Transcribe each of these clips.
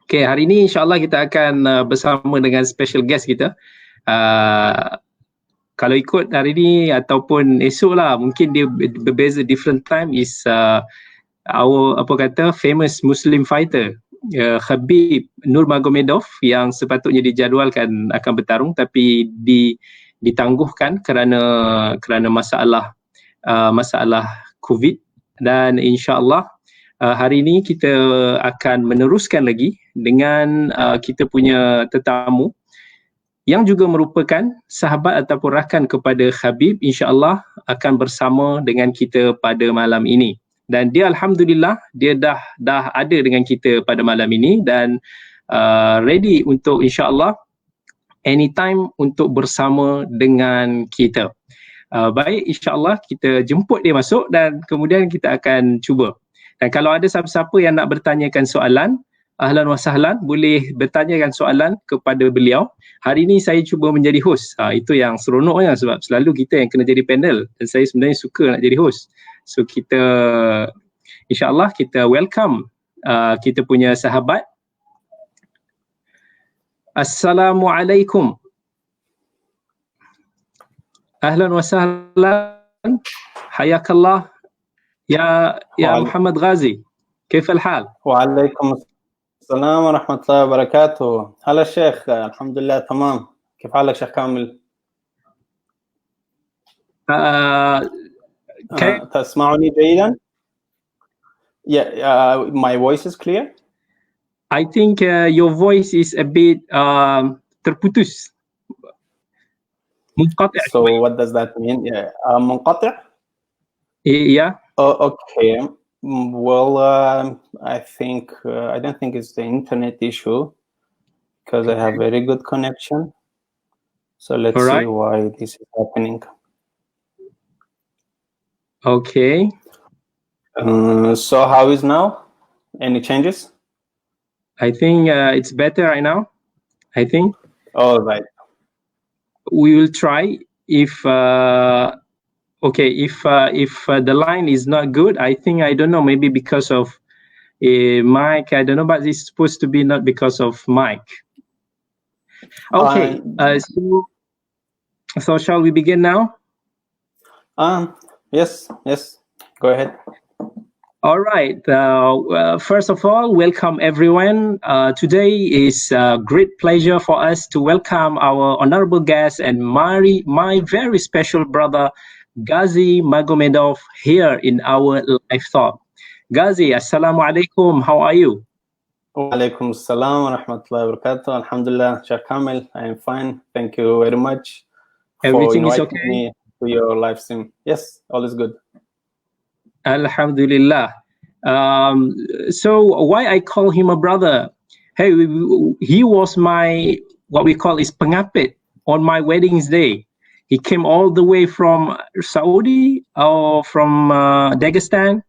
Okay, hari ini insyaAllah kita akan bersama dengan special guest kita. Kalau ikut hari ini ataupun esok lah, mungkin dia berbeza different time, is our famous Muslim fighter, Khabib Magomedov, yang sepatutnya dijadualkan akan bertarung tapi ditangguhkan kerana masalah COVID. Dan insyaAllah hari ini kita akan meneruskan lagi dengan kita punya tetamu yang juga merupakan sahabat ataupun rakan kepada Khabib, insyaAllah akan bersama dengan kita pada malam ini. Dan dia alhamdulillah dia dah ada dengan kita pada malam ini dan ready untuk insyaAllah anytime untuk bersama dengan kita. Baik, insyaAllah kita jemput dia masuk dan kemudian kita akan cuba. Dan kalau ada siapa-siapa yang nak bertanyakan soalan, ahlan wa sahlan, boleh bertanyakan soalan kepada beliau. Hari ini saya cuba menjadi host. Itu yang seronoknya sebab selalu kita yang kena jadi panel dan saya sebenarnya suka nak jadi host. So kita insyaAllah kita welcome kita punya sahabat. Assalamualaikum. Ahlan wa sahlan. Hayakallah. يا محمد غازي، كيف الحال؟ وعليكم السلام ورحمة الله وبركاته. هلا الشيخ، الحمد لله تمام. كيف حالك شيخ كامل؟ تسمعني جيدا؟ Yeah, my voice is clear? I think your voice is a bit terputus. منقطع. So what does that mean? Yeah, منقطع? Yeah. Oh, okay. Well, I don't think it's the internet issue because I have very good connection. So let's see why this is happening. Okay. So how is now? Any changes? I think it's better right now. I think. All right. We will try if. Okay, if the line is not good, I don't know, maybe because of a mic, I don't know, but it's supposed to be not because of mic. Okay, so shall we begin now? Yes, go ahead. All right, first of all, welcome everyone. Today is a great pleasure for us to welcome our honorable guest and my very special brother, Gazi Magomedov, here in our live talk. Gazi, assalamu alaikum, how are you? Wa alaikum assalam wa rahmatullahi wa barakatuh. Alhamdulillah, Sheikh Kamil, I am fine. Thank you very much. Everything is okay? Me to your live stream. Yes, all is good. Alhamdulillah. So why I call him a brother? Hey, he was my, what we call is pengapit on my wedding's day. He came all the way from Saudi or from Dagestan,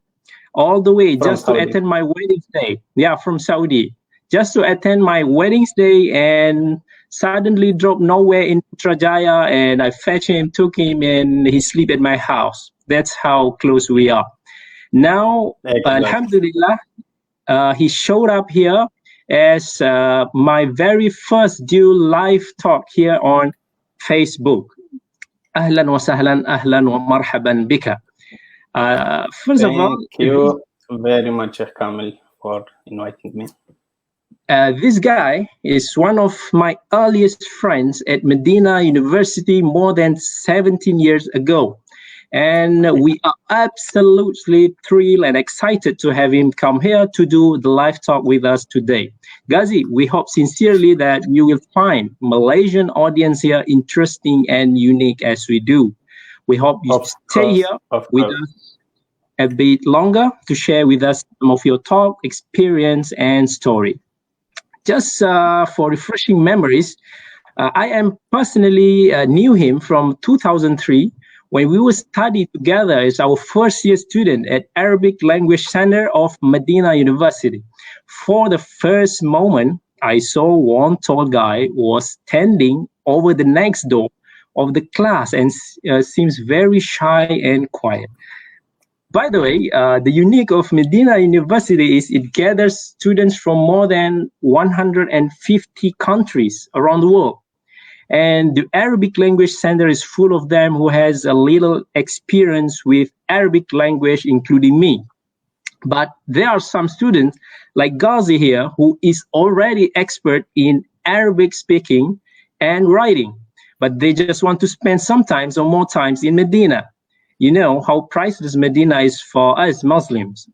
all the way just to attend my wedding day. Yeah, from Saudi, just to attend my wedding day, and suddenly dropped nowhere in Putrajaya, and I fetched him, took him, and he sleep at my house. That's how close we are. Now, alhamdulillah, he showed up here as my very first dual live talk here on Facebook. Ahlan wa sahlan, ahlan wa marhaban bika. First of all, thank you very much, Sheikh Kamil, for inviting me. This guy is one of my earliest friends at Medina University more than 17 years ago. And we are absolutely thrilled and excited to have him come here to do the live talk with us today. Gazi, we hope sincerely that you will find Malaysian audience here interesting and unique as we do. We hope you stay here with us a bit longer to share with us some of your talk, experience, and story. Just for refreshing memories, I am personally knew him from 2003 when we were studying together as our first year student at Arabic Language Center of Medina University. For the first moment, I saw one tall guy was standing over the next door of the class and seems very shy and quiet. By the way, the unique of Medina University is it gathers students from more than 150 countries around the world. And the Arabic Language Center is full of them who has a little experience with Arabic language, including me. But there are some students like Gazi here who is already expert in Arabic speaking and writing, but they just want to spend some times or more times in Medina. You know how priceless Medina is for us Muslims.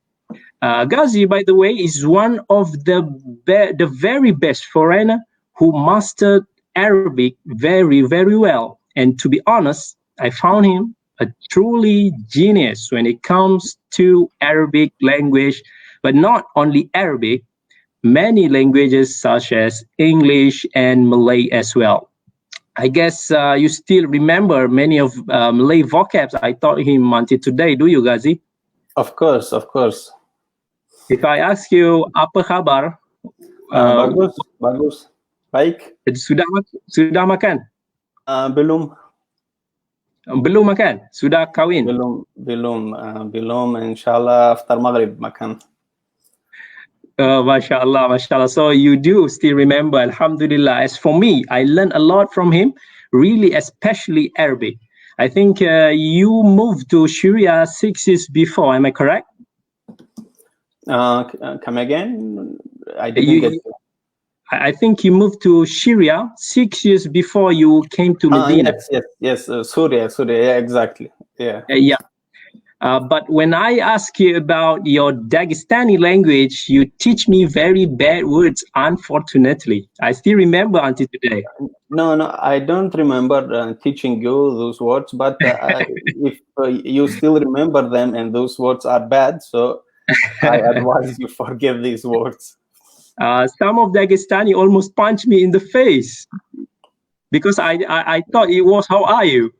Gazi, by the way, is one of the very best foreigner who mastered Arabic very, very well. And to be honest, I found him a truly genius when it comes to Arabic language, but not only Arabic, many languages such as English and Malay as well. I guess you still remember many of Malay vocabs I taught him until today, do you, Gazi? Of course, of course. If I ask you, apa khabar? Bagus, bagus. Baik. Sudah makan? Belum. Belum makan? Sudah kawin? Belum. Inshallah after Maghrib makan. Mashallah, mashallah. So you do still remember, alhamdulillah. As for me, I learned a lot from him, really, especially Arabic. I think you moved to Syria 6 years before, am I correct? Come again? I didn't get you. I think you moved to Syria 6 years before you came to Medina. Yes. Syria, yeah, exactly. Yeah. But when I ask you about your Dagestani language, you teach me very bad words, unfortunately. I still remember until today. No, I don't remember teaching you those words, but if you still remember them and those words are bad, so I advise you forget these words. Some of Dagestani almost punched me in the face because I thought it was, how are you?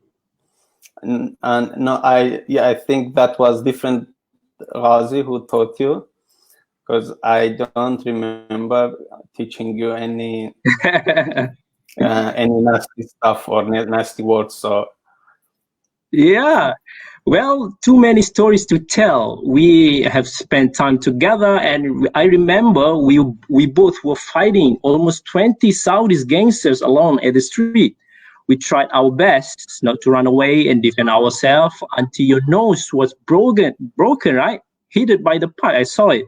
And no, I think that was different Gazi who taught you, because I don't remember teaching you any nasty stuff or nasty words. So yeah, well, too many stories to tell. We have spent time together, and I remember we both were fighting almost 20 Saudi gangsters alone at the street. We tried our best not to run away and defend ourselves until your nose was broken, right? Hit by the pipe, I saw it.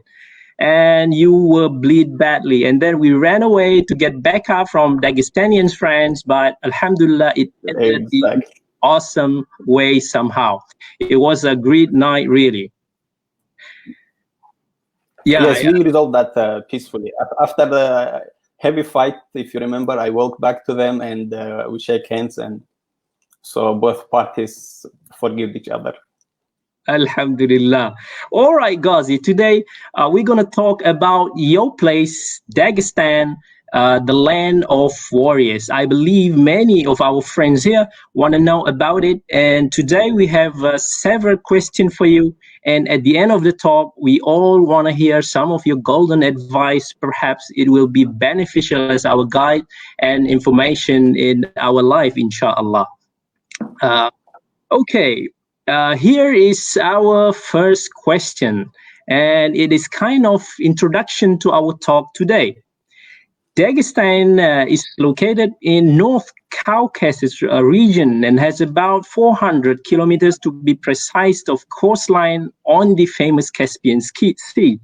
And you will bleed badly. And then we ran away to get back up from Dagestanian friends, but alhamdulillah, it ended in awesome way somehow. It was a great night, really. Yes, we resolved that peacefully. After the heavy fight, if you remember, I walked back to them and we shake hands, and so both parties forgive each other. Alhamdulillah. All right, Gazi, today we're going to talk about your place, Dagestan, the land of warriors. I believe many of our friends here want to know about it. And today we have several questions for you. And at the end of the talk, we all want to hear some of your golden advice. Perhaps it will be beneficial as our guide and information in our life, inshallah. Okay. Here is our first question, and it is kind of introduction to our talk today. Dagestan is located in North Caucasus region and has about 400 kilometers to be precise of coastline on the famous Caspian Sea.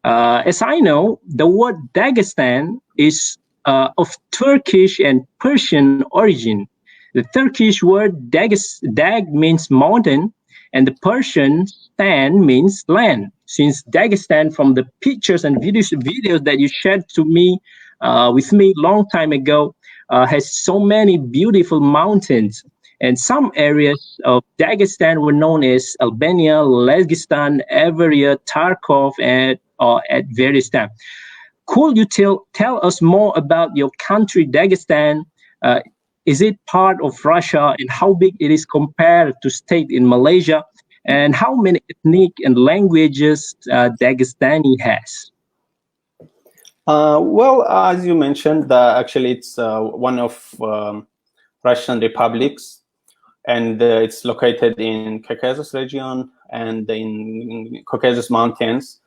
As I know, the word Dagestan is of Turkish and Persian origin. The Turkish word Dag means mountain, and the Persian stan means land. Since Dagestan, from the pictures and videos that you shared to me, with me long time ago, has so many beautiful mountains. And some areas of Dagestan were known as Albania, Dagestan, Averia, Tarkov, and at various times. Could you tell us more about your country, Dagestan? Is it part of Russia, and how big it is compared to state in Malaysia, and how many ethnic and languages Dagestani has? Well, as you mentioned, actually it's one of Russian republics, and it's located in Caucasus region, and in Caucasus Mountains.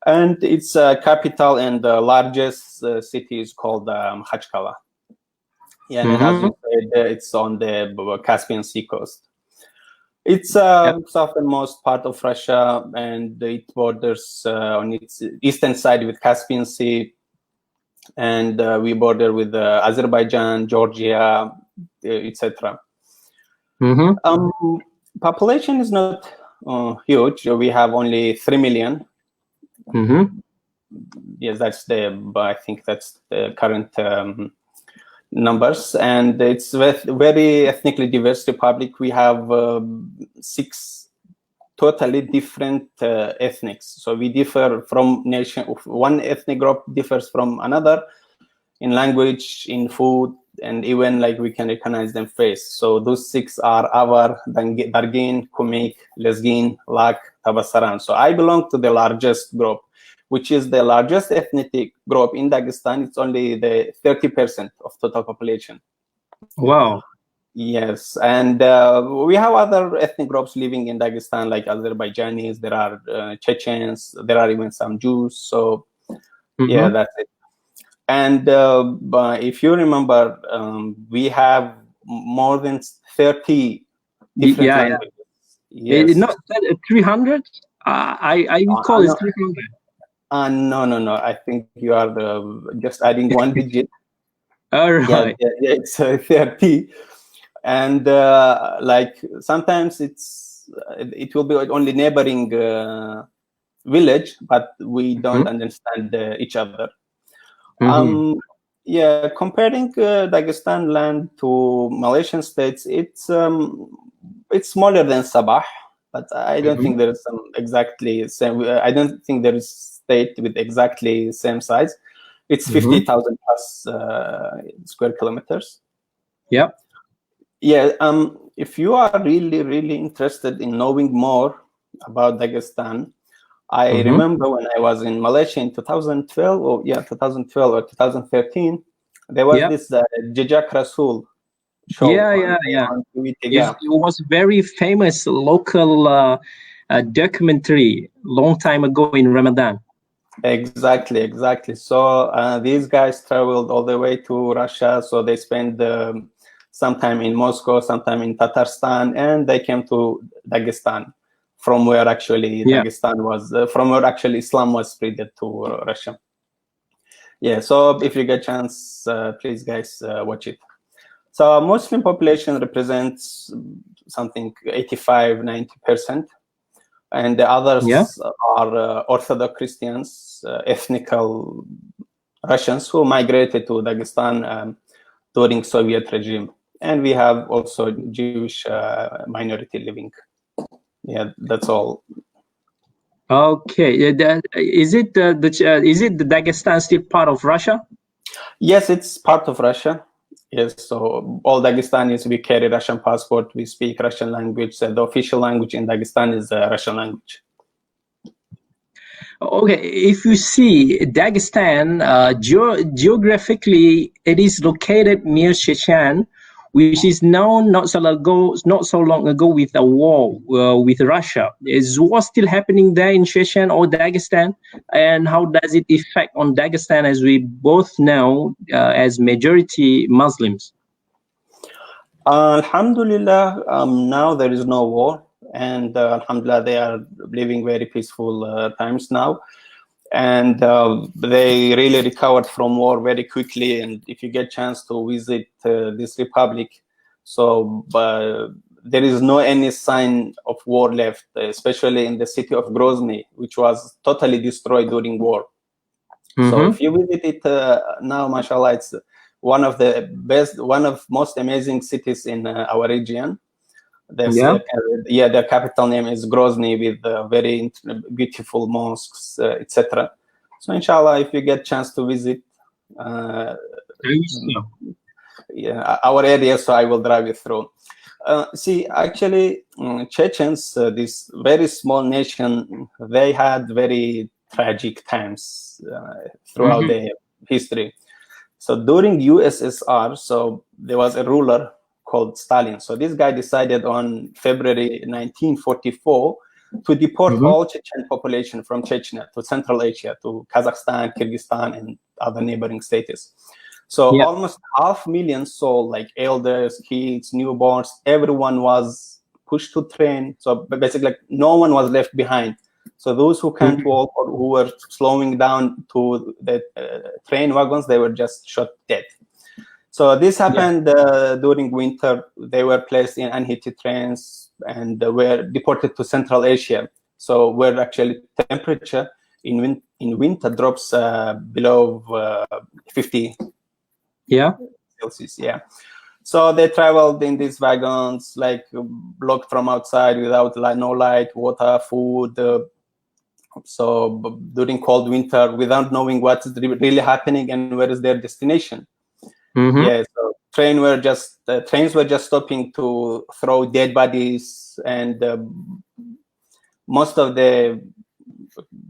And its capital and the largest city is called Khachkala. Yeah, and as you said, it's on the Caspian Sea coast. It's southernmost part of Russia, and it borders on its eastern side with Caspian Sea, and we border with Azerbaijan, Georgia, etc. Population is not huge. We have only 3 million. Yes, I think that's the current numbers, and it's very ethnically diverse republic. We have 6 totally different ethnics. So we differ from nation. One ethnic group differs from another in language, in food, and even like we can recognize them face. So those 6 are Avar, Dargin, Kumyk, Lezgin, Lak, Tabasaran. So I belong to the largest group, which is the largest ethnic group in Dagestan. It's only the 30% of total population. Wow. Yes, and we have other ethnic groups living in Dagestan, like Azerbaijanis. There are Chechens. There are even some Jews. So yeah, that's it. And if you remember, we have more than 30 different languages. Yes. Not 300? I recall it's 300. No. I think you are just adding one digit. All right. Yeah, it's 30. And like sometimes it will be only neighboring village, but we don't understand each other. Yeah, comparing Dagestan land to Malaysian states, it's smaller than Sabah, but I don't think there is some exactly same. I don't think there is state with exactly same size. It's 50,000 plus square kilometers. Yep. Yeah. If you are really interested in knowing more about Dagestan, I remember when I was in Malaysia in 2012 or 2013, there was this Jejak Rasul show. On TV. It was very famous local documentary long time ago in Ramadan. Exactly. So these guys traveled all the way to Russia. So they spent some time in Moscow, some time in Tatarstan, and they came to Dagestan, from where actually Dagestan was, from where actually Islam was spread to Russia. Yeah, so if you get a chance, please guys watch it. So Muslim population represents something 85-90%, and the others are Orthodox Christians, ethnical Russians who migrated to Dagestan during Soviet regime, and we have also Jewish minority living. Yeah, that's all. Okay. Is it the Dagestan still part of Russia? Yes, it's part of Russia. Yes, so all Dagestanis, we carry Russian passport. We speak Russian language. The official language in Dagestan is Russian language. Okay, if you see Dagestan, geographically, it is located near Chechen, which is known not so long ago with a war with Russia. Is war still happening there in Chechen or Dagestan? And how does it affect on Dagestan, as we both know, as majority Muslims? Alhamdulillah, now there is no war. And alhamdulillah, they are living very peaceful times now. And they really recovered from war very quickly. And if you get a chance to visit this republic, so there is no any sign of war left, especially in the city of Grozny, which was totally destroyed during war. So if you visit it now, mashallah, it's one of the best, one of most amazing cities in our region. The capital name is Grozny, with very beautiful mosques, etc. So inshallah, if you get chance to visit our area, so I will drive you through. See, actually, Chechens, this very small nation, they had very tragic times throughout their history. So during USSR, so there was a ruler called Stalin. So this guy decided on February 1944 to deport all Chechen population from Chechnya to Central Asia, to Kazakhstan, Kyrgyzstan, and other neighboring states. So almost 500,000 souls, like elders, kids, newborns, everyone was pushed to train. So basically, like, no one was left behind. So those who can't walk or who were slowing down to the train wagons, they were just shot dead. So this happened during winter. They were placed in unheated trains and were deported to Central Asia. So where actually temperature in winter drops below 50 Celsius. So they traveled in these wagons, like blocked from outside, without no light, water, food. So during cold winter, without knowing what's really happening and where is their destination. So trains were just stopping to throw dead bodies, and most of the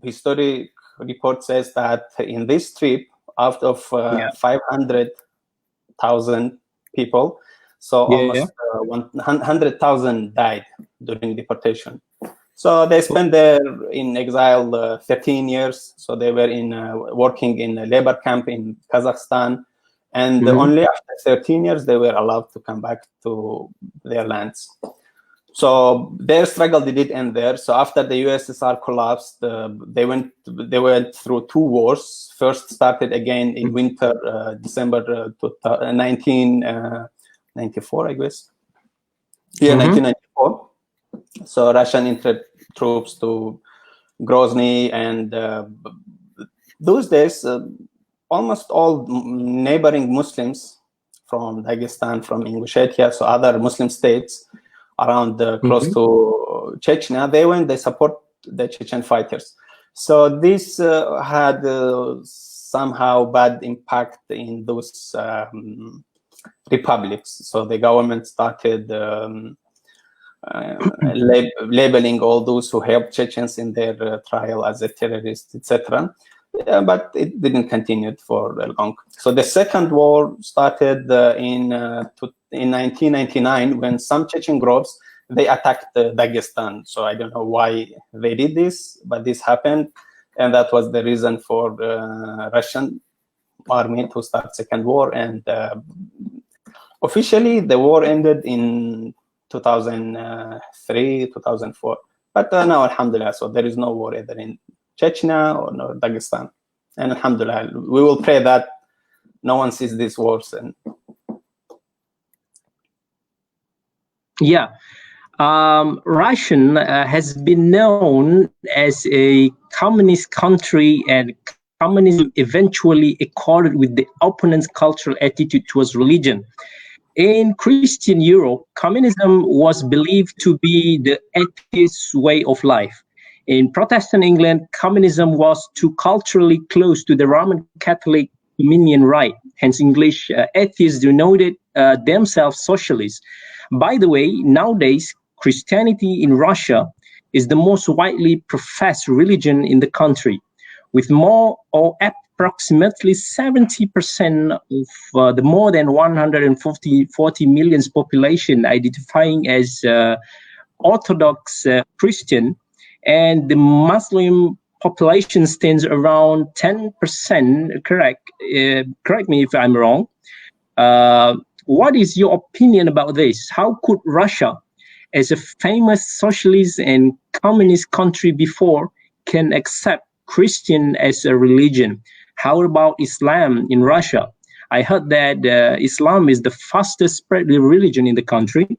historic report says that in this trip, out of 500,000 people, so almost 100,000 died during deportation. So they spent there in exile 13 years. So they were working in a labor camp in Kazakhstan. And only after 13 years, they were allowed to come back to their lands. So their struggle did end there. So after the USSR collapsed, they went through two wars. First started again in winter, December 1994, I guess. 1994. So Russian entered troops to Grozny, and those days, almost all neighboring Muslims from Dagestan, from Ingushetia, so other Muslim states around close to Chechnya, they support the Chechen fighters. So this had somehow bad impact in those republics. So the government started labeling all those who helped Chechens in their trial as a terrorist, etc. But it didn't continue for long. So the second war started in 1999, when some Chechen groups, they attacked Dagestan. So I don't know why they did this, but this happened, and that was the reason for Russian army to start second war. And officially, the war ended in 2003, 2004. But now, alhamdulillah, so there is no war either in Chechnya or no Dagestan. And alhamdulillah, we will pray that no one sees these wars. And Russian has been known as a communist country, and communism eventually accorded with the opponent's cultural attitude towards religion. In Christian Europe, communism was believed to be the atheist way of life. In Protestant England, communism was too culturally close to the Roman Catholic dominion right. Hence, English atheists denoted themselves socialists. By the way, nowadays, Christianity in Russia is the most widely professed religion in the country, with more or approximately 70% of the more than 140 million population identifying as Orthodox Christian, and the Muslim population stands around 10%. Correct me if I'm wrong. What is your opinion about this? How could Russia, as a famous socialist and communist country before, can accept Christian as a religion? How about Islam in Russia? I heard that Islam is the fastest spreading religion in the country.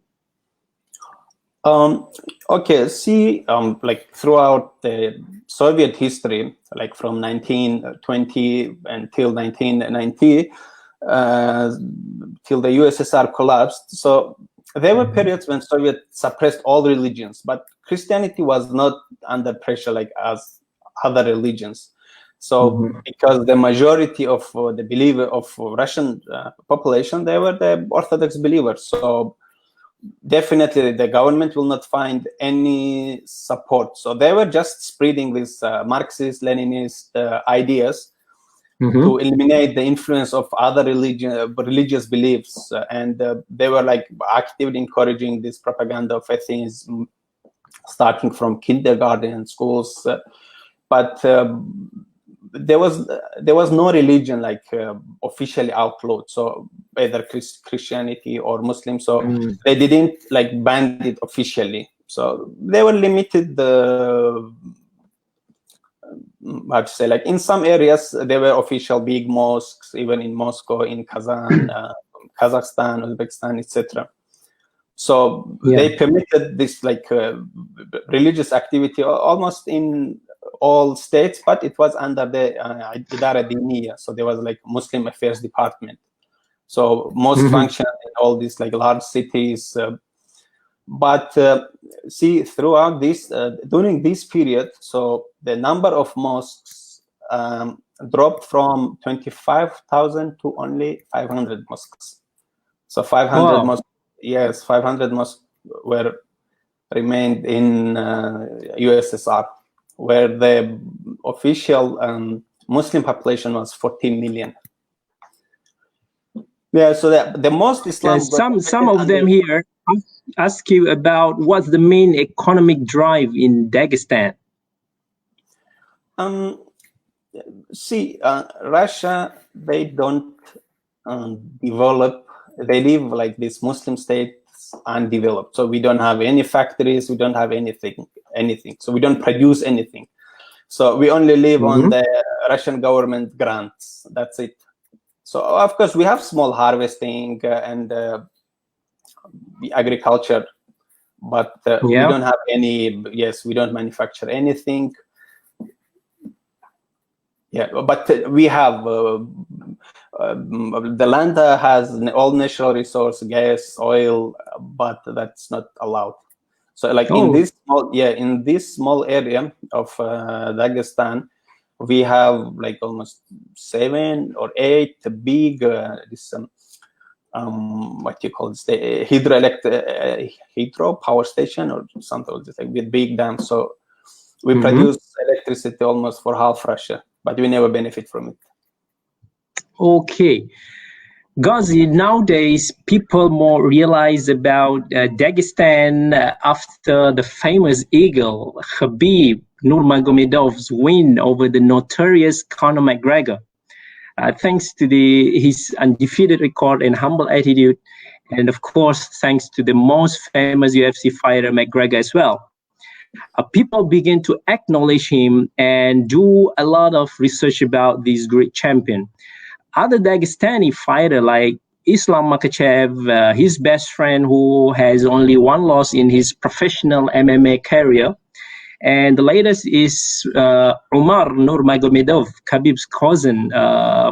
Okay, see, like throughout the Soviet history, like from 1920 until 1990, till the USSR collapsed. So there were periods when Soviet suppressed all religions, but Christianity was not under pressure like as other religions. So because the majority of the believer of Russian population, they were the Orthodox believers. So definitely the government will not find any support. So they were just spreading these Marxist, Leninist ideas to eliminate the influence of other religious beliefs. And they were like actively encouraging this propaganda of atheism. starting from kindergarten and schools. But there was no religion like officially outlawed, so either Christianity or Muslim. So they didn't like ban it officially. So they were limited how to say, like in some areas there were official big mosques, even in Moscow, in Kazan, Kazakhstan, Uzbekistan, etc. So they permitted this like religious activity almost in all states, but it was under the Idara Diniya. So there was like Muslim Affairs Department. So most functional in all these like large cities. But see, throughout this, during this period, so the number of mosques dropped from 25,000 to only 500 mosques. So 500 mosques, yes, 500 mosques were remained in USSR, where the official Muslim population was 14 million. Yeah, so the most Islam. Some of them here ask you about what's the main economic drive in Dagestan. See, Russia, they don't develop. They live like these Muslim states undeveloped. So we don't have any factories. We don't have anything. So we don't produce anything. So we only live on the Russian government grants. That's it. So of course we have small harvesting and agriculture, but we don't have any. Yes, we don't manufacture anything. Yeah, but we have the land has all natural resource, gas, oil, but that's not allowed. So like in this small area of Dagestan, we have like almost 7 or 8 big what you call this, the hydro power station or something like with big dams. So we produce electricity almost for half Russia, but we never benefit from it. Okay. Gazi, nowadays people more realize about Dagestan after the famous eagle Khabib Nurmagomedov's win over the notorious Conor McGregor. Thanks to his undefeated record and humble attitude, and of course thanks to the most famous UFC fighter McGregor as well. People begin to acknowledge him and do a lot of research about this great champion. Other Dagestani fighter like Islam Makhachev, his best friend who has only one loss in his professional MMA career. And the latest is Umar Nurmagomedov, Khabib's cousin,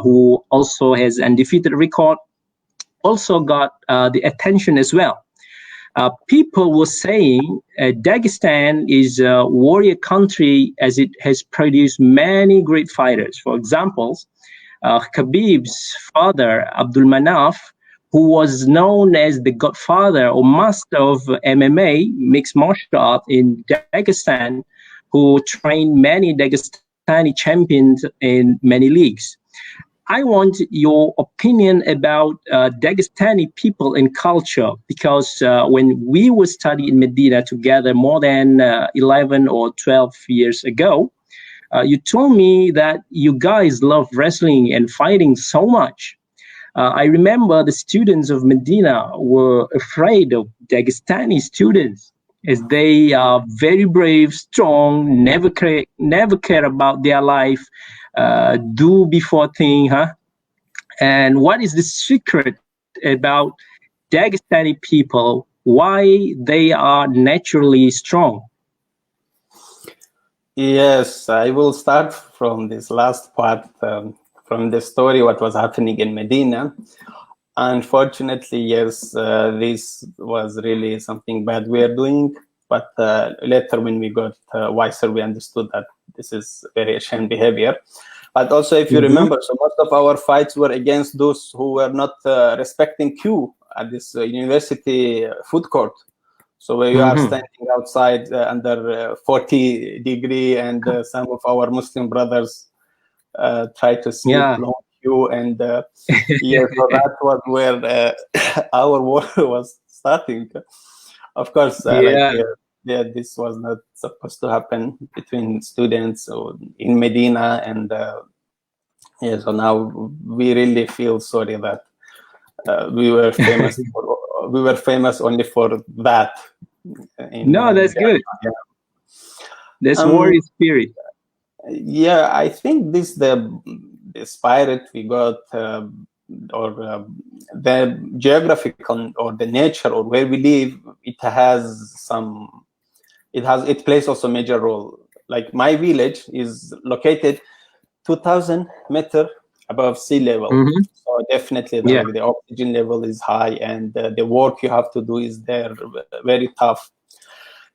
who also has undefeated record, also got the attention as well. People were saying Dagestan is a warrior country as it has produced many great fighters. For example, Khabib's father, Abdul Manaf, who was known as the godfather or master of MMA, mixed martial art in Dagestan, who trained many Dagestani champions in many leagues. I want your opinion about Dagestani people and culture, because when we were studying in Medina together more than 11 or 12 years ago, you told me that you guys love wrestling and fighting so much. I remember the students of Medina were afraid of Dagestani students as they are very brave, strong, never care about their life, do before thing, huh? And what is the secret about Dagestani people, why they are naturally strong? Yes, I will start from this last part, from the story, what was happening in Medina. Unfortunately, yes, this was really something bad we are doing. But later when we got wiser, we understood that this is very ashamed behavior. But also, if you remember, so most of our fights were against those who were not respecting queue at this university food court. So where you are standing outside under 40 degree, and some of our Muslim brothers try to skip long queue, and so that was where our war was starting. Of course, this was not supposed to happen between students or in Medina, and so now we really feel sorry that we were famous. We were famous only for that. No, that's good. Yeah. That's warrior spirit. Yeah, I think this the spirit we got, or the geographical or the nature or where we live, it plays also a major role. Like my village is located 2,000 meters above sea level. Mm-hmm. So definitely the oxygen level is high, and the work you have to do is there very tough.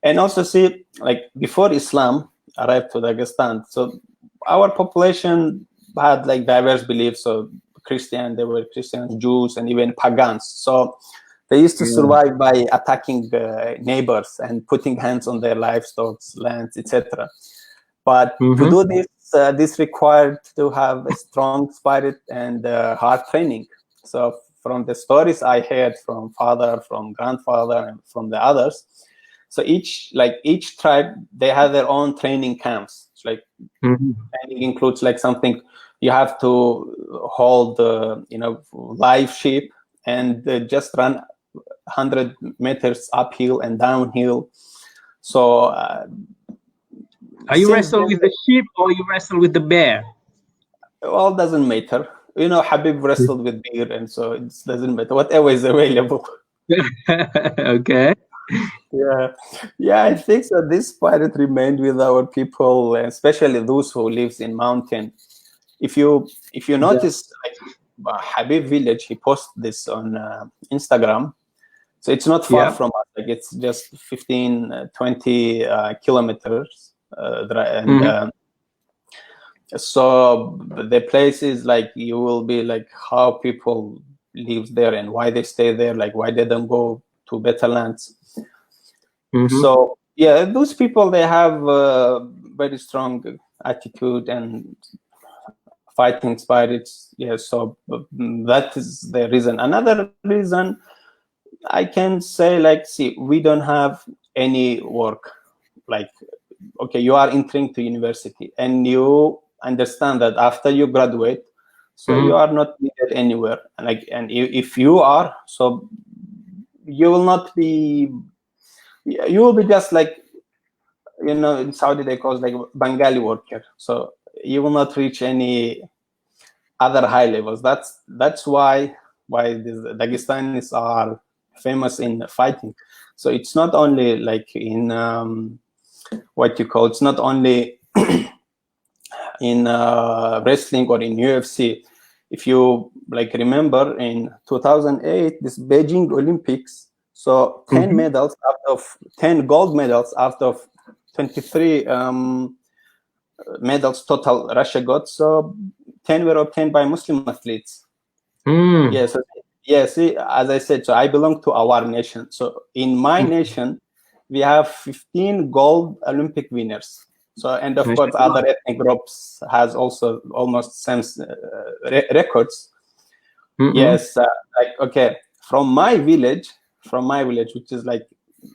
And also see, like before Islam arrived to Dagestan, so our population had like diverse beliefs. So there were Christians, Jews, and even pagans. So they used to survive by attacking neighbors and putting hands on their livestock, lands, etc. But to do this, this required to have a strong spirit and hard training. So from the stories I heard from father, from grandfather, and from the others, so each tribe, they have their own training camps. It's like training includes like something you have to hold, live sheep and just run 100 meters uphill and downhill. So are you wrestle with the sheep or you wrestle with the bear? Well, doesn't matter. Habib wrestled with bear, and so it doesn't matter. Whatever is available. Okay. Yeah, I think so. This spirit remained with our people, especially those who lives in mountain. If you notice, like Habib village, he posted this on Instagram. So it's not far from us. Like it's just 15, 20 kilometers. So the place is like, you will be like how people live there and why they stay there, like why they don't go to better lands. So yeah, those people, they have very strong attitude and fighting spirits. Yeah, so that is the reason. Another reason I can say, like, see, we don't have any work. Like, okay, you are entering to university and you understand that after you graduate, so you are not needed anywhere. And if you are, so you will not be. You will be just like, in Saudi they call it like Bengali worker. So you will not reach any other high levels. That's why the Dagestanis are famous in fighting. So it's not only like in it's not only in wrestling or in UFC. If you like remember in 2008, this Beijing Olympics, so 10 medals out of 10 gold medals out of 23 medals total Russia got. So 10 were obtained by Muslim athletes. Yes, see, as I said, so I belong to our nation. So in my nation, we have 15 gold Olympic winners. So, and of course, other ethnic groups has also almost same records. Yes, from my village, which is like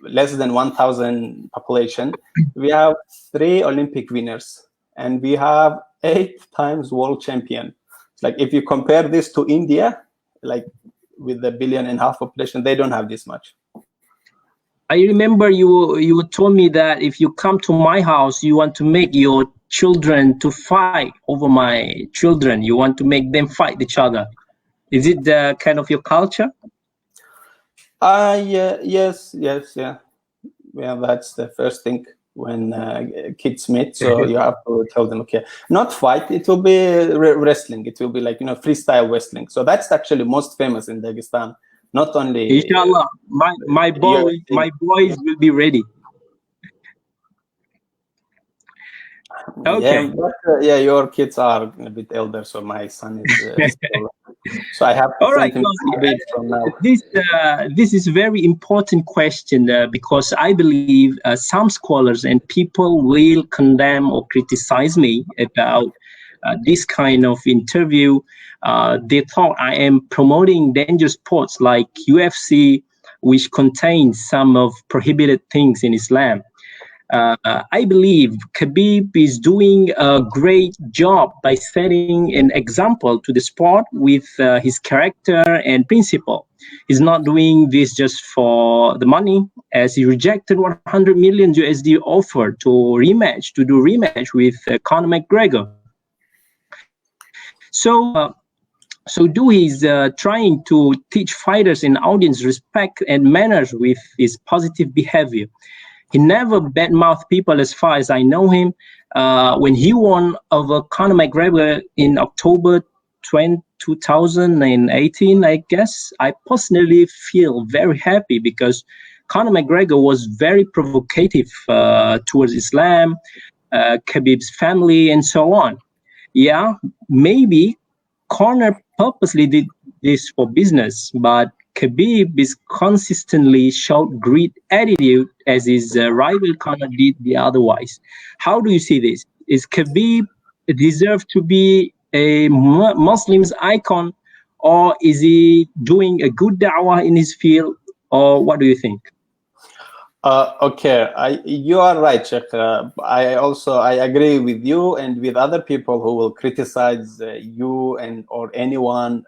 less than 1,000 population, we have 3 Olympic winners, and we have 8 times world champion. Like if you compare this to India, like with the 1.5 billion population, they don't have this much. I remember you told me that if you come to my house, you want to make your children to fight over my children. You want to make them fight each other. Is it the kind of your culture? Yes. Yeah, that's the first thing when kids meet. So you have to tell them, okay, not fight. It will be wrestling. It will be like, freestyle wrestling. So that's actually most famous in Dagestan. Not only. Inshallah, my boys will be ready. Okay. Yeah, but, your kids are a bit elder, so my son is still. So I have to send him from now. This is a very important question because I believe some scholars and people will condemn or criticize me about this kind of interview. They thought I am promoting dangerous sports like UFC, which contains some of prohibited things in Islam. I believe Khabib is doing a great job by setting an example to the sport with his character and principle. He's not doing this just for the money, as he rejected 100 million USD offer to do rematch with Conor McGregor. So do he's trying to teach fighters and audience respect and manners with his positive behavior. He never badmouthed people as far as I know him. When he won over Conor McGregor in October 2018, I guess, I personally feel very happy because Conor McGregor was very provocative towards Islam, Khabib's family, and so on. Yeah, maybe Conor purposely did this for business, but Khabib is consistently showed great attitude as his rival Conor did the otherwise. How do you see this? Is Khabib deserve to be a Muslim's icon, or is he doing a good da'wah in his field, or what do you think? Okay, you are right, Sheikh. I agree with you and with other people who will criticize you and or anyone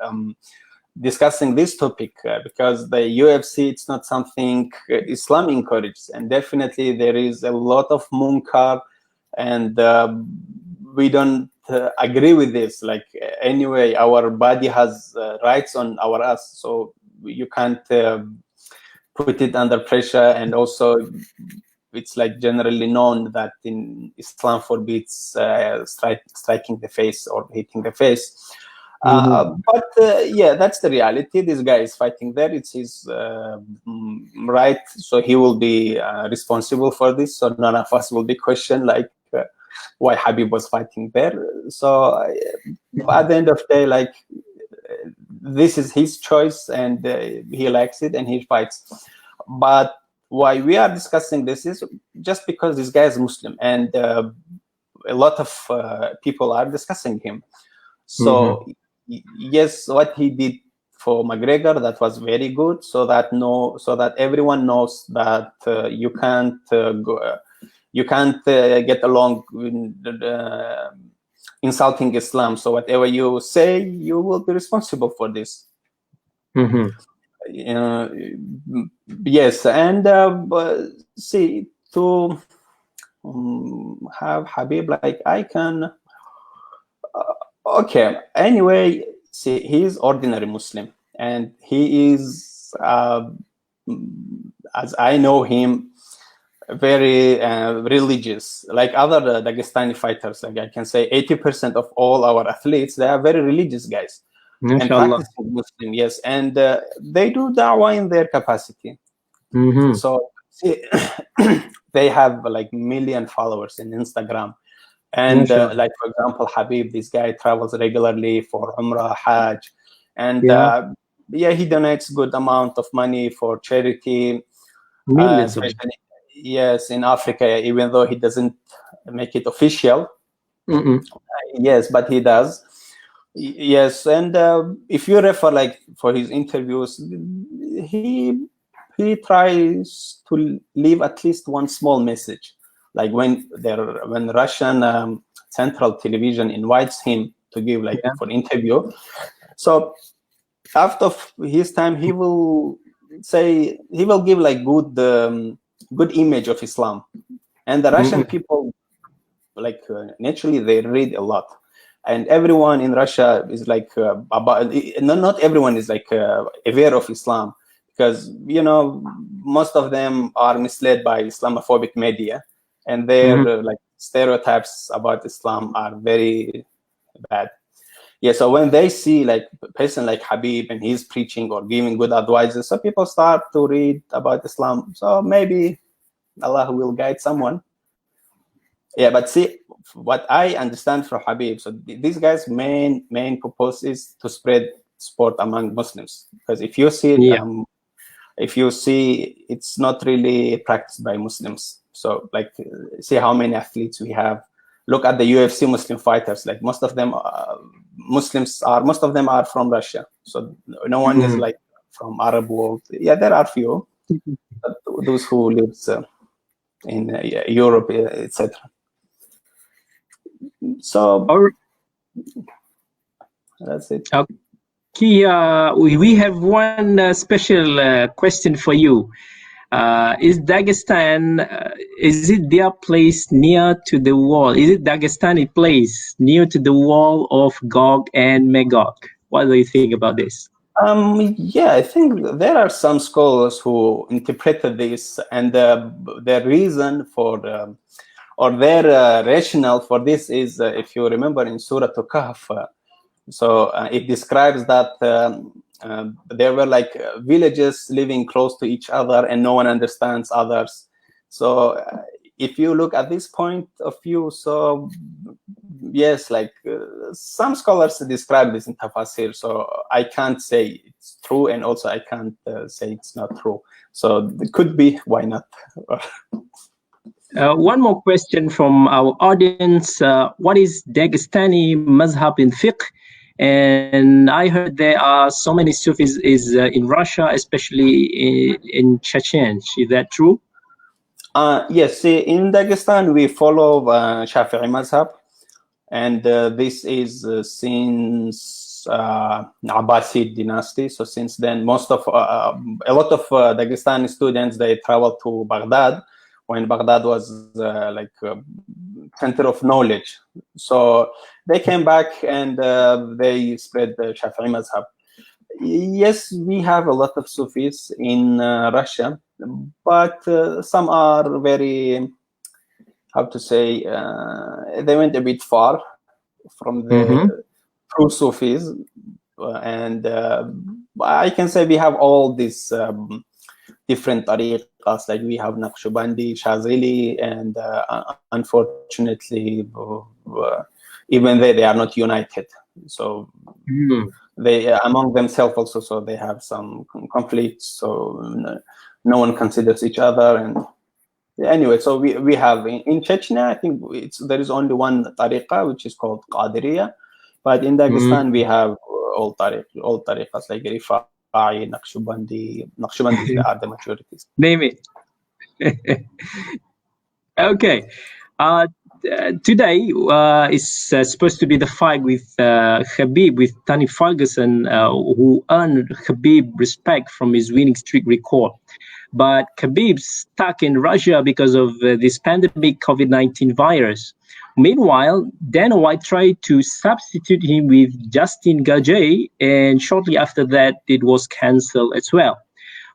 discussing this topic because the UFC, it's not something Islam encourages, and definitely there is a lot of munkar, and we don't agree with this. Like anyway, our body has rights on our ass, so you can't put it under pressure. And also it's like generally known that in Islam forbids striking the face or hitting the face. But yeah, that's the reality. This guy is fighting there. It's his right. So he will be responsible for this. So none of us will be questioned like why Khabib was fighting there. So at the end of the day, like this is his choice and he likes it and he fights. But why we are discussing this is just because this guy is Muslim and a lot of people are discussing him. So yes, what he did for McGregor, that was very good. So that everyone knows that you can't get along with insulting Islam. So whatever you say, you will be responsible for this. Yes, and see, to have Khabib like icon. Okay. Anyway, see, he is ordinary Muslim, and he is, as I know him, very religious. Like other Dagestani fighters, like I can say, 80% of all our athletes, they are very religious guys and practicing Muslim. Yes, and they do da'wah in their capacity. So see, they have like million followers in Instagram. And like, for example, Khabib, this guy travels regularly for Umrah, Hajj, and yeah, he donates good amount of money for charity, especially yes, in Africa, even though he doesn't make it official. Yes, but he does. Yes, and if you refer like for his interviews, he tries to leave at least one small message. Like when Russian central television invites him to give like for interview, so after his time he will give like good image of Islam, and the Russian people like naturally they read a lot, and everyone in Russia is like not everyone is like aware of Islam, because most of them are misled by Islamophobic media. And their like stereotypes about Islam are very bad. Yeah, so when they see like a person like Khabib and he's preaching or giving good advices, so people start to read about Islam. So maybe Allah will guide someone. Yeah, but see, what I understand from Khabib, so these guys' main purpose is to spread sport among Muslims. Because if you see it's not really practiced by Muslims. So like, see how many athletes we have. Look at the UFC Muslim fighters. Like most of them are from Russia. So no one is like from Arab world. Yeah, there are few, but those who lives in Europe, etc. So that's it. Okay, we have one special question for you. Is Dagestan, is it their place near to the wall? Is it Dagestani place near to the wall of Gog and Magog? What do you think about this? Yeah, I think there are some scholars who interpreted this, and their reason for, or their rationale for this is, if you remember in Surah Al-Kahf, it describes that there were like villages living close to each other and no one understands others. So if you look at this point of view, so yes, like some scholars describe this in tafsir, so I can't say it's true, and also I can't say it's not true. So it could be, why not? One more question from our audience. What is Dagestani mazhab in fiqh? And I heard there are so many Sufis in Russia, especially in Chechen. Is that true? Yes, see, in Dagestan we follow Shafi'i mazhab, and this is since Abbasid dynasty. So since then, most of a lot of Dagestani students, they travel to Baghdad when Baghdad was like center of knowledge. So they came back and they spread the Shafi'i mazhab. Yes, we have a lot of Sufis in Russia, but some are very, how to say, they went a bit far from the true Sufis. And I can say we have all these different tariqas, like we have Naqshbandi, Shazili, and unfortunately, even they are not united. So they among themselves also, so they have some conflicts. So no one considers each other. And anyway, so we have in Chechnya, I think there is only one tariqa, which is called Qadiriya. But in Dagestan, we have all tariqas like Rifa'i, Naqshbandi. Naqshbandis are the majorities. Name it. Okay. Today is supposed to be the fight with Khabib, with Tony Ferguson, who earned Khabib respect from his winning streak record. But Khabib's stuck in Russia because of this pandemic COVID-19 virus. Meanwhile, Dana White tried to substitute him with Justin Gaethje, and shortly after that, it was cancelled as well.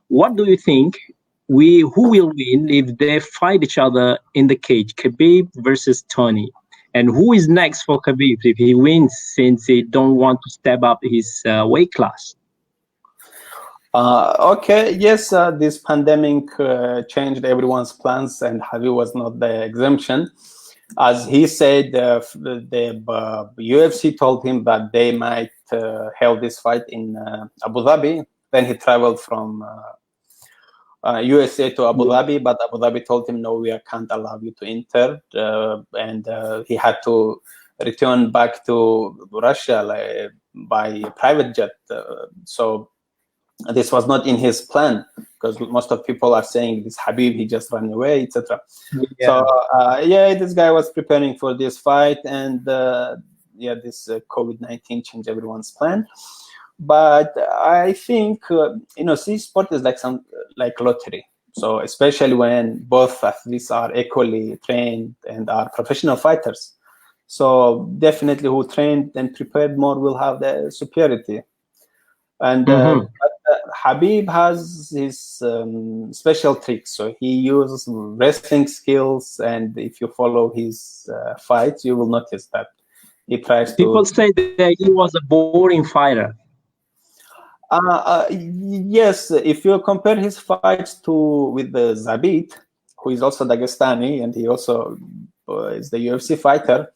What do you think? Who will win if they fight each other in the cage, Khabib versus Tony? And who is next for Khabib if he wins, since he don't want to step up his weight class? Okay, yes, this pandemic changed everyone's plans, and Khabib was not the exemption. As he said, the UFC told him that they might hold this fight in Abu Dhabi. Then he traveled from USA to Abu Dhabi, but Abu Dhabi told him, no, we can't allow you to enter. And he had to return back to Russia by private jet. So this was not in his plan, because most of people are saying this Khabib, he just ran away, etc. Yeah. So this guy was preparing for this fight, and this COVID-19 changed everyone's plan. But I think see, sport is like lottery. So especially when both athletes are equally trained and are professional fighters, so definitely who trained and prepared more will have the superiority. And Khabib has his special tricks. So he uses wrestling skills, and if you follow his fights, you will notice that he tries to. People say that he was a boring fighter. Yes, if you compare his fights with the Zabit, who is also Dagestani, and he also is the UFC fighter.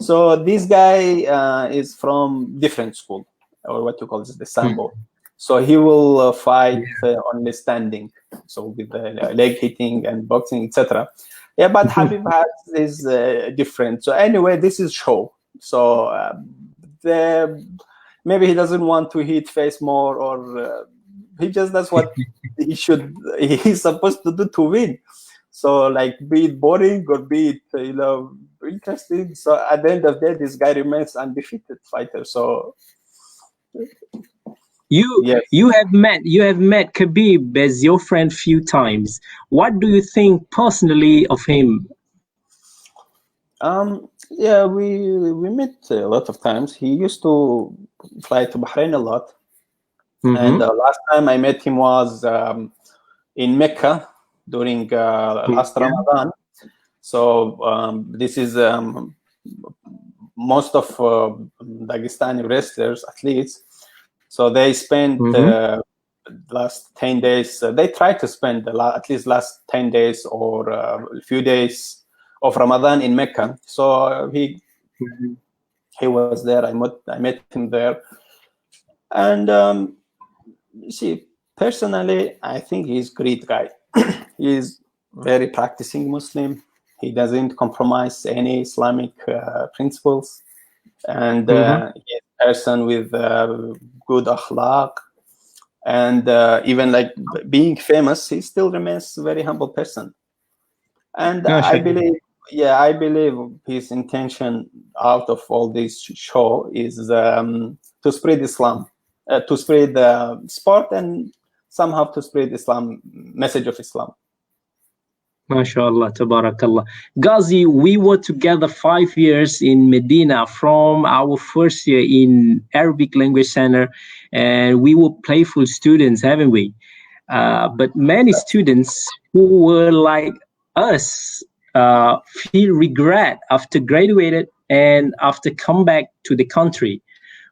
So this guy is from different school, or what you call this, the sambo. So he will fight only standing, so with the leg hitting and boxing, etc. Yeah, but Khabib has is different. So anyway, this is show. So maybe he doesn't want to hit face more, or he just does what he's supposed to do to win. So like, be it boring or be it interesting, so at the end of the day, this guy remains undefeated fighter. So yes. You have met Khabib as your friend few times. What do you think personally of him? Yeah, we met a lot of times. He used to fly to Bahrain a lot. And last time I met him was in Mecca during last Ramadan. So this is most of Dagestani wrestlers, athletes. So they spent last 10 days. They try to spend at least last 10 days or a few days of Ramadan in Mecca. So he was there. I met him there. And see, personally, I think he's a great guy. He's very practicing Muslim. He doesn't compromise any Islamic principles. And he's a person with good akhlaq. And even like being famous, he still remains a very humble person. And I believe his intention out of all this show is to spread Islam, to spread the sport, and somehow to spread Islam, message of Islam. MashaAllah, tabarakallah. Gazi, we were together 5 years in Medina from our first year in Arabic Language Center, and we were playful students, haven't we? But many students who were like us feel regret after graduated and after come back to the country.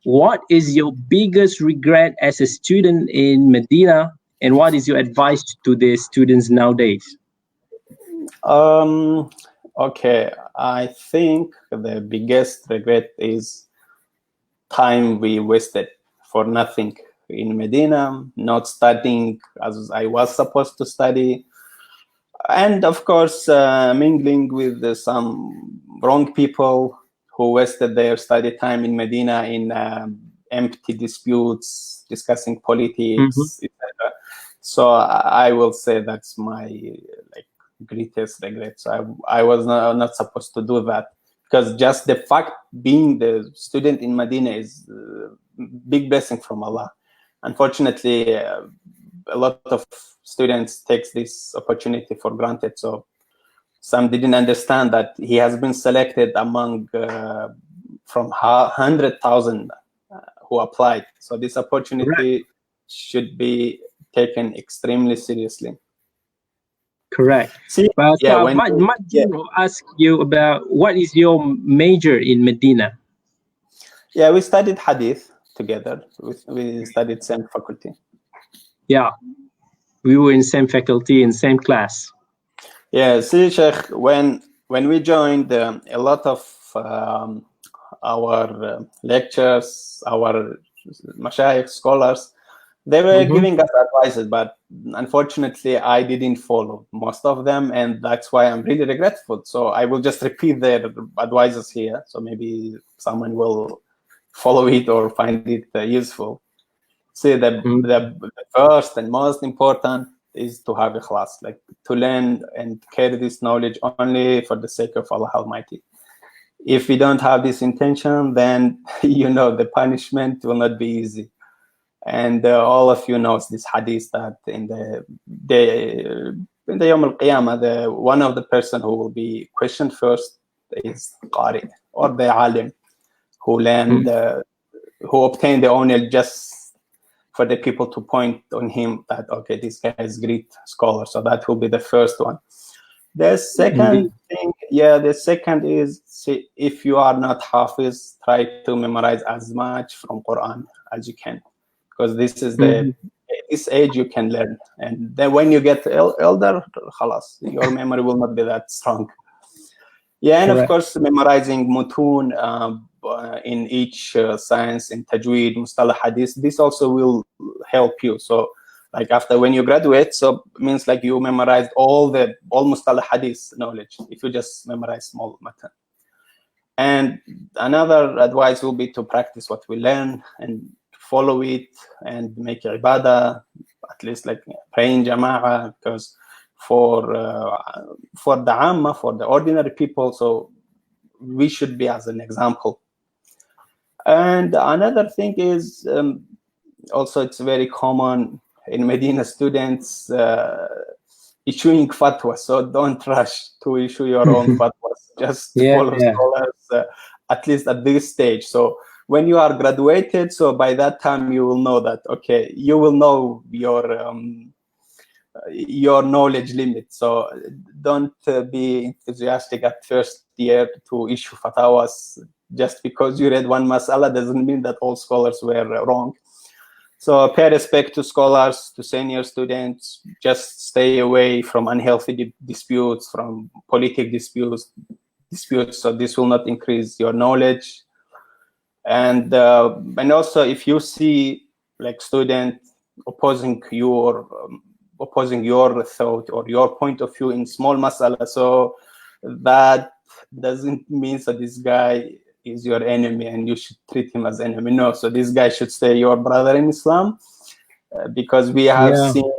What is your biggest regret as a student in Medina, and what is your advice to the students nowadays? Okay, I think the biggest regret is time we wasted for nothing in Medina, not studying as I was supposed to study, and of course mingling with some wrong people who wasted their study time in Medina in empty disputes, discussing politics, etc. So I will say that's my greatest regret. So I was not supposed to do that, because just the fact being the student in Medina is a big blessing from Allah. Unfortunately, a lot of students takes this opportunity for granted. So some didn't understand that he has been selected among from 100,000 who applied. So this opportunity should be taken extremely seriously. Correct. See, but ask you about what is your major in Medina? Yeah, we studied hadith together. We studied same faculty. Yeah, we were in same faculty in same class. Yeah, see, Sheikh, when we joined, a lot of our lectures, our mashayikh scholars, they were giving us advices, but unfortunately, I didn't follow most of them, and that's why I'm really regretful. So I will just repeat their advices here, so maybe someone will follow it or find it useful. See, the first and most important is to have ikhlas, like to learn and carry this knowledge only for the sake of Allah Almighty. If we don't have this intention, then the punishment will not be easy. And all of you knows this hadith that in the Yawm al-Qiyamah, one of the person who will be questioned first is Qari, or the alim, who learned, who obtained the honor just for the people to point on him that, okay, this guy is great scholar. So that will be the first one. The second thing, the second is, see, if you are not hafiz, try to memorize as much from Quran as you can, because this is this age you can learn. And then when you get elder, khalas, your memory will not be that strong. Yeah, and of course, memorizing mutun in each science, in tajweed, mustalah hadith, this also will help you. So like after when you graduate, so it means like you memorized all mustalah hadith knowledge if you just memorize small matan. And another advice will be to practice what we learn and follow it and make ibadah at least like praying Jama'ah, because for the Amma, for the ordinary people, so we should be as an example. And another thing is also it's very common in Medina students issuing fatwas, so don't rush to issue your own fatwas. Just follow scholars, at least at this stage. So when you are graduated, so by that time you will know that, okay, you will know your knowledge limit. So don't be enthusiastic at first year to issue fatwas. Just because you read one mas'ala doesn't mean that all scholars were wrong. So pay respect to scholars, to senior students. Just stay away from unhealthy disputes, from political disputes. So this will not increase your knowledge. And also, if you see like student opposing your thought or your point of view in small masala, so that doesn't mean that this guy is your enemy and you should treat him as enemy. No, so this guy should stay your brother in Islam, because we have seen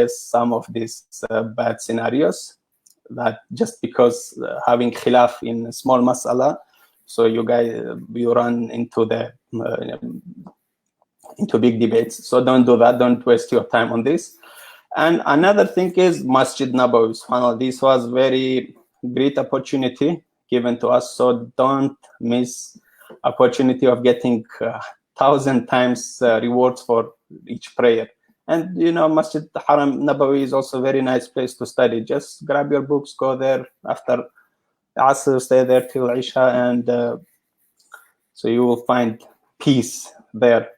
some of these bad scenarios, that just because having khilaf in small masala, so you run into into big debates. So don't do that. Don't waste your time on this. And another thing is Masjid Nabawi. SubhanAllah, this was very great opportunity given to us. So don't miss opportunity of getting 1,000 times rewards for each prayer. And Masjid Haram Nabawi is also a very nice place to study. Just grab your books, go there after Asr, stay there till Isha, and so you will find peace there.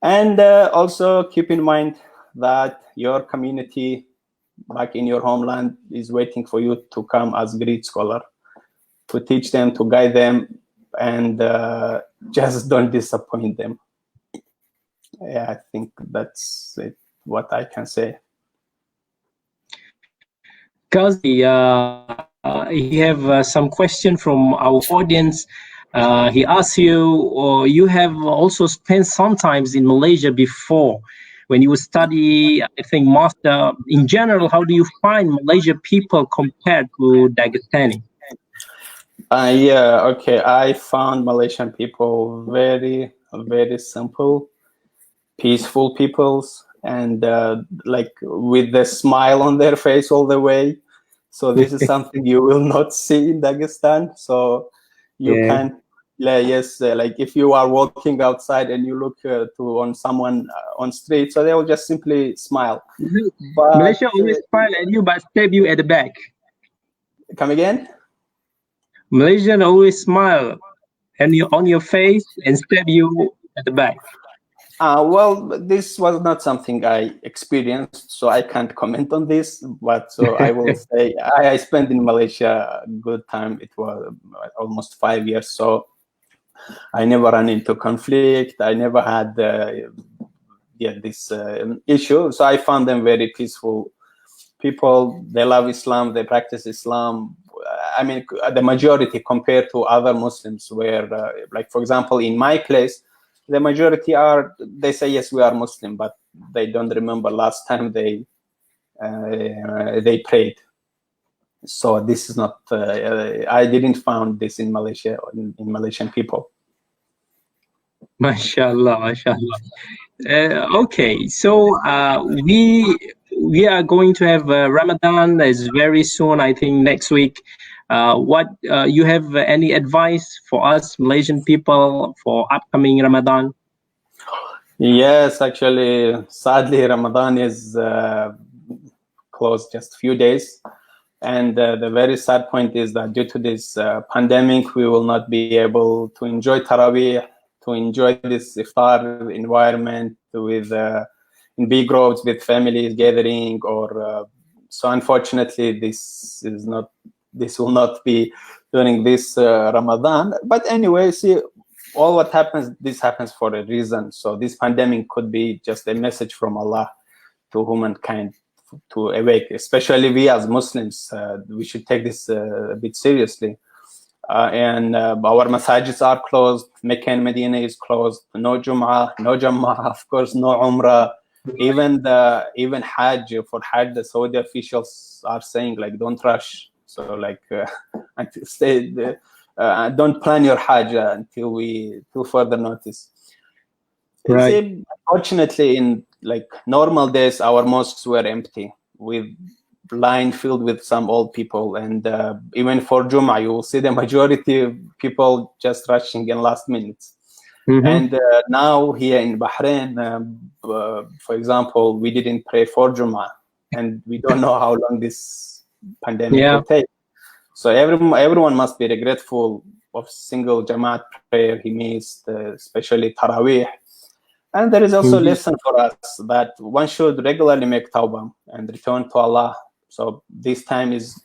And also keep in mind that your community back in your homeland is waiting for you to come as great scholar, to teach them, to guide them, and just don't disappoint them. Yeah, I think that's it, what I can say. Gazi, he have some question from our audience. He asks you, you have also spent sometimes in Malaysia before when you study, I think, master. In general, how do you find Malaysia people compared to Dagestani? Okay. I found Malaysian people very, very simple, peaceful peoples, and like with the smile on their face all the way. So this is something you will not see in Dagestan. So you can't, like if you are walking outside and you look on someone on street, so they will just simply smile. But Malaysia always smile at you but stab you at the back. Come again? Malaysian always smile and you on your face and stab you at the back. Well, this was not something I experienced, so I can't comment on this. But so I will say I spent in Malaysia a good time. It was almost 5 years, so I never ran into conflict. I never had this issue. So I found them very peaceful people. They love Islam. They practice Islam. I mean, the majority compared to other Muslims, where, like for example, in my place, the majority they say yes, we are Muslim, but they don't remember last time they prayed. So this is not. I didn't found this in Malaysia, in Malaysian people. MashaAllah, MashaAllah. Okay, so we are going to have Ramadan is very soon. I think next week. What you have any advice for us Malaysian people for upcoming Ramadan? Yes, actually, sadly, Ramadan is closed just a few days. And the very sad point is that due to this pandemic, we will not be able to enjoy Taraweeh, to enjoy this iftar environment with in big groups with families gathering, or so unfortunately this will not be during this Ramadan. But anyway, see, all what happens, this happens for a reason. So this pandemic could be just a message from Allah to humankind to awake, especially we as Muslims. We should take this a bit seriously. And our masajids are closed. Mecca and Medina is closed. No Jum'ah, no Jam'ah, of course, no Umrah. Even Hajj, for Hajj, the Saudi officials are saying like don't rush. So like don't plan your Hajj until further notice. Right. See, fortunately, in like normal days, our mosques were empty with line filled with some old people, and even for Jum'ah, you will see the majority of people just rushing in last minutes. Mm-hmm. And now here in Bahrain, for example, we didn't pray for Jum'ah, and we don't know how long this pandemic will take. So everyone must be regretful of single Jamaat prayer he missed, especially Taraweeh. And there is also a lesson for us that one should regularly make tawbah and return to Allah. So this time is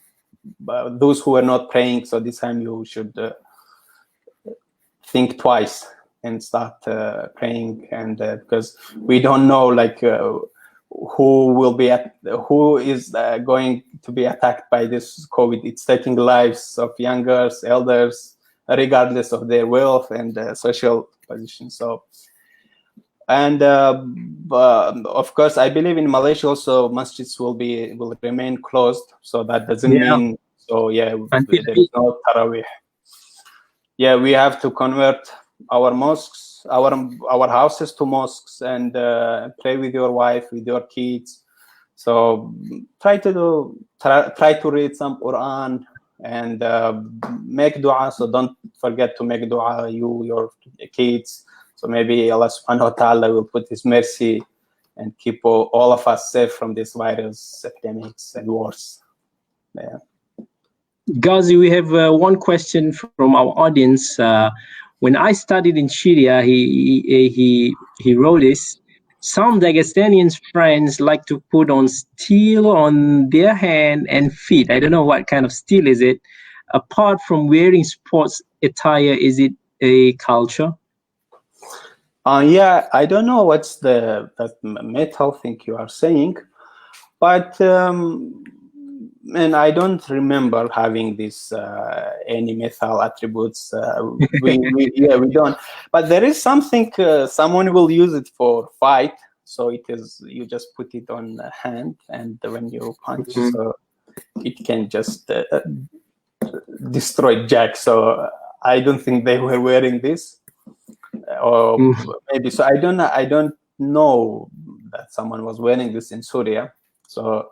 those who are not praying. So this time you should think twice and start praying, and because we don't know like who is going to be attacked by this COVID. It's taking lives of youngers, elders, regardless of their wealth and social position. So. And of course, I believe in Malaysia also masjids will remain closed. So that doesn't mean there is no Tarawih. Yeah, we have to convert our mosques, our houses to mosques, and pray with your wife, with your kids. So try to read some Quran and make dua. So don't forget to make dua, your kids. So maybe Allah subhanahu wa ta'ala will put his mercy and keep all of us safe from this virus, epidemics, and wars. Yeah. Gazi, we have one question from our audience. When I studied in Syria, he wrote this. Some Dagestanians friends like to put on steel on their hand and feet. I don't know what kind of steel is it. Apart from wearing sports attire, is it a culture? Yeah, I don't know what's that metal thing you are saying, but and I don't remember having this any metal attributes. We don't. But there is something. Someone will use it for fight. So it is. You just put it on the hand, and when you punch, so it can just destroy Jack. So I don't think they were wearing this. Or maybe so. I don't know that someone was wearing this in Syria. So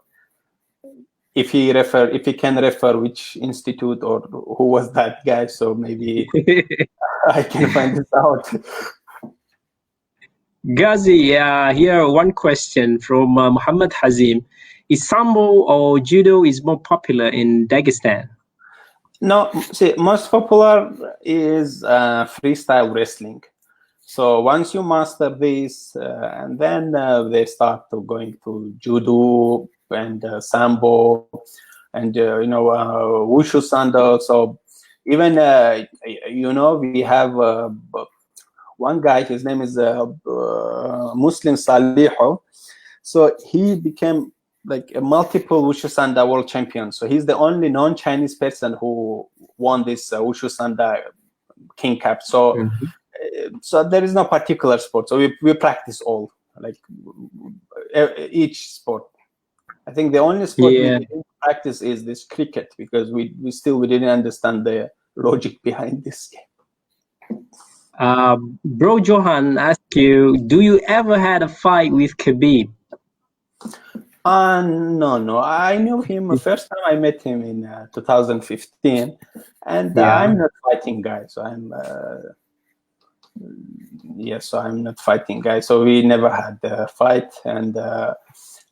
if he can refer which institute or who was that guy, so maybe I can find this out. Gazi, here one question from Muhammad Hazim. Is Sambo or Judo is more popular in Dagestan? No, see, most popular is freestyle wrestling. So once you master this, and then they start going to judo and sambo, and wushu sando. So even we have one guy. His name is Muslim Saliho. So he became like a multiple wushu sanda world champion. So he's the only non-Chinese person who won this wushu sanda king cup. So. So there is no particular sport. So we practice all, like each sport. I think the only sport we didn't practice is this cricket, because we didn't understand the logic behind this game. Bro Johan asked you, do you ever had a fight with Khabib? No. I knew him the first time I met him in 2015, and I'm not fighting guy, so I'm. So I'm not fighting guy. So we never had a fight, and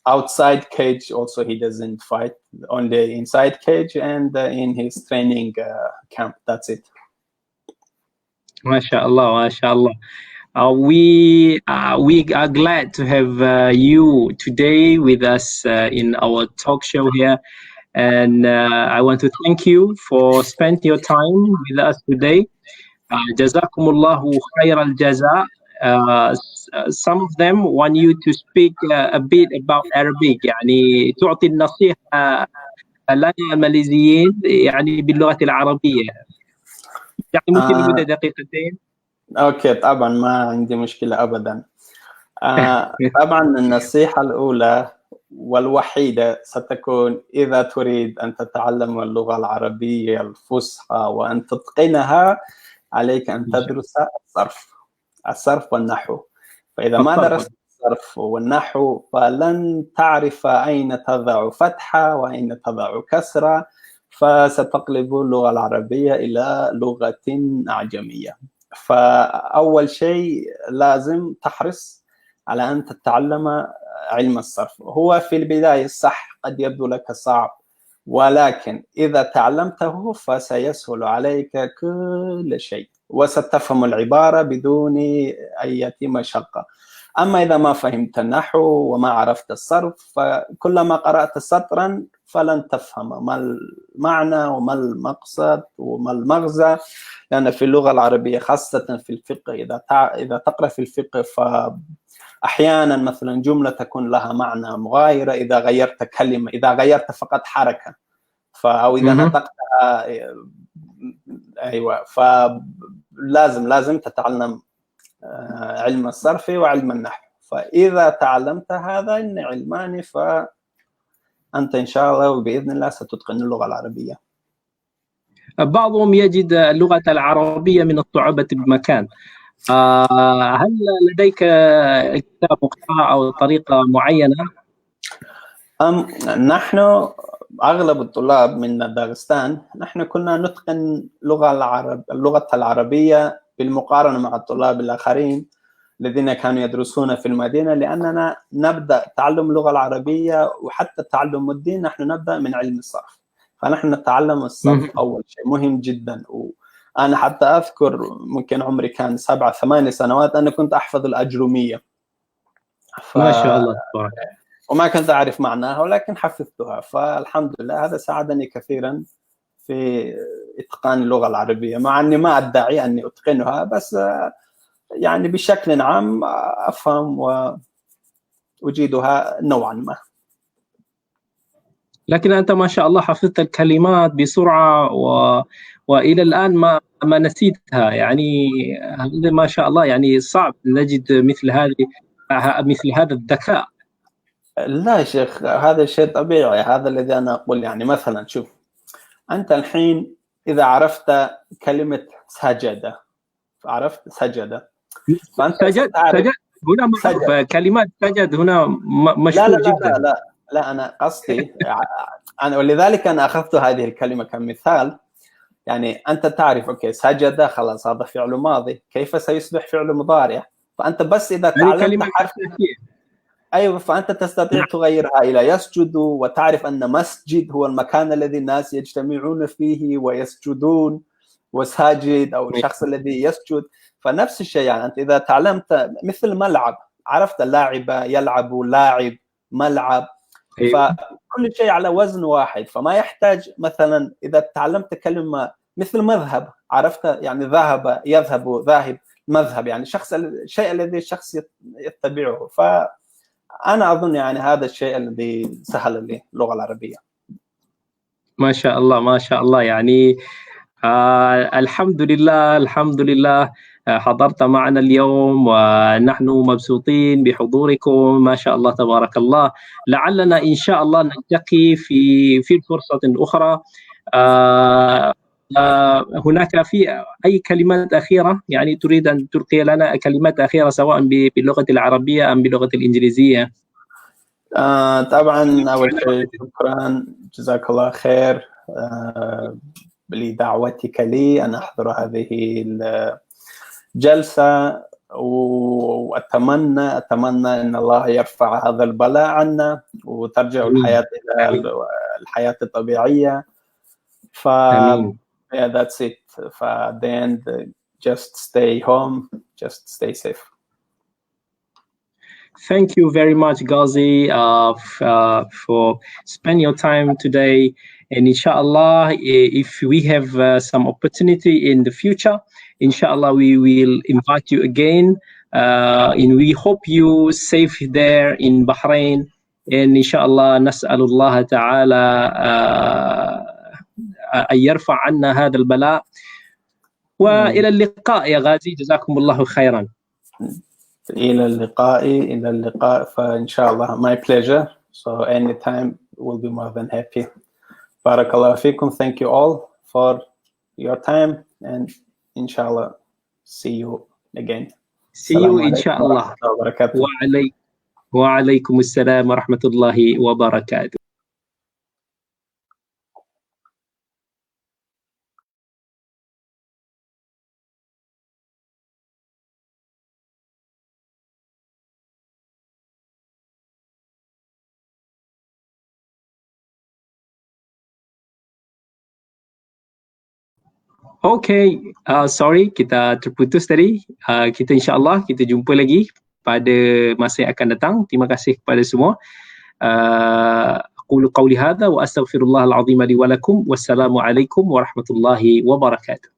outside cage also he doesn't fight. Only inside cage and in his training camp. That's it. MashaAllah, MashaAllah. We are glad to have you today with us in our talk show here, and I want to thank you for spending your time with us today. Jazakumullahu khair al-jaza. Some of them want you to speak a bit about Arabic. يعني تعطي النصيحة لنا الماليزيين يعني باللغة العربية. يعني ممكن نبدأ دقيقتين. اوكي طبعا ما عندي مشكلة ابدا. طبعا النصيحة الأولى والوحيدة ستكون إذا تريد أن تتعلم اللغة العربية الفصحى وأن تتقنها، عليك أن تدرس الصرف والنحو. فإذا ما درست الصرف والنحو فلن تعرف أين تضع فتحة وأين تضع كسرة، فستقلب اللغة العربية إلى لغة أعجمية. فأول شيء لازم تحرص على أن تتعلم علم الصرف. هو في البداية صح قد يبدو لك صعب، ولكن إذا تعلمته فسيسهل عليك كل شيء وستفهم العبارة بدون أي مشقة. أما إذا ما فهمت النحو وما عرفت الصرف فكلما قرأت سطرا فلن تفهم ما المعنى وما المقصد وما المغزى، لأن في اللغة العربية خاصة في الفقه إذا تقرأ في الفقه فأحيانا مثلا جملة تكون لها معنى مغايرة إذا غيرت كلمة، إذا غيرت فقط حركة، أو إذا نطقتها. أيوة، فلازم تتعلم علم الصرف وعلم النحو. فإذا تعلمت هذين علمان فأنت إن شاء الله وبإذن الله ستتقن اللغة العربية. بعضهم يجد اللغة العربية من الصعوبة بمكان. هل لديك كتاب مقترح أو طريقة معينة؟ نحن أغلب الطلاب من داغستان نحن كنا نتقن اللغة العربية بالمقارنة مع الطلاب الآخرين الذين كانوا يدرسون في المدينة، لأننا نبدأ تعلم اللغة العربية وحتى تعلم الدين نحن نبدأ من علم الصرف. فنحن نتعلم الصرف أول شيء مهم جدا. وأنا حتى أذكر ممكن عمري كان 7-8 سنوات أنا كنت أحفظ الأجرومية، ما شاء الله وما كنت أعرف معناها ولكن حفظتها. فالحمد لله هذا ساعدني كثيرا في إتقان اللغة العربية، مع أني ما أدعي أني أتقنها، بس يعني بشكل عام أفهم وأجيدها نوعا ما. لكن أنت ما شاء الله حفظت الكلمات بسرعة وإلى الآن ما نسيتها، يعني هذا ما شاء الله، يعني صعب نجد مثل هذا الذكاء. لا يا شيخ، هذا شيء طبيعي، هذا الذي أنا أقول. يعني مثلا شوف، أنت الحين إذا عرفت كلمة سجدة، عرفت سجدة، فأنت سجد هنا معروف، كلمات سجد هنا مشهور جدا. لا أنا قصدي ولذلك أنا أخذت هذه الكلمة كمثال. يعني أنت تعرف أوكي سجد خلاص هذا فعل ماضي، كيف سيصبح فعل مضارع؟ فأنت بس إذا تعلمت حرف أيوة فأنت تستطيع تغيرها إلى يسجد، وتعرف أن مسجد هو المكان الذي الناس يجتمعون فيه ويسجدون، وساجد أو الشخص الذي يسجد. فنفس الشيء، يعني أنت إذا تعلمت مثل ملعب، عرفت لاعب يلعب، لاعب ملعب، فكل شيء على وزن واحد. فما يحتاج مثلا إذا تعلمت كلمة مثل مذهب، عرفت يعني ذهب يذهب، ذاهب مذهب، يعني الشيء الذي الشخص يتبعه. فأنا أظن يعني هذا الشيء الذي سهل لي اللغة العربية. ما شاء الله ما شاء الله، يعني الحمد لله حضرت معنا اليوم ونحن مبسوطين بحضوركم، ما شاء الله تبارك الله. لعلنا إن شاء الله نلتقي في فرصة أخرى. هناك في أي كلمات أخيرة يعني تريد أن تلقي لنا كلمات أخيرة سواء باللغة العربية أم باللغة الإنجليزية؟ طبعا أول شيء شكرا، جزاك الله خير لدعوتك لي أن أحضر هذه الجلسة، وأتمنى أن الله يرفع هذا البلاء عنا وترجع الحياة إلى الحياة الطبيعية. yeah, that's it. At the end, just stay home, just stay safe. Thank you very much, Gazi, for spending your time today. And inshallah, if we have some opportunity in the future, inshallah, we will invite you again. And we hope you safe there in Bahrain. And inshallah, نسأل الله تعالى أن يرفع عنا هذا البلاء. وإلى اللقاء يا غازي، جزاكم الله خيرا. إلى اللقاء فإن شاء الله. My pleasure. So anytime we'll be more than happy. Barakallahu fikum. Thank you all for your time, and inshallah see you again. See you inshallah. Wa alaikumussalam wa rahmatullahi wa barakatuh. Okay, sorry kita terputus tadi. Kita insyaAllah kita jumpa lagi pada masa yang akan datang. Terima kasih kepada semua. Aqulu qawli hadha wa astaghfirullahal azim li wa lakum. Wassalamualaikum warahmatullahi wabarakatuh.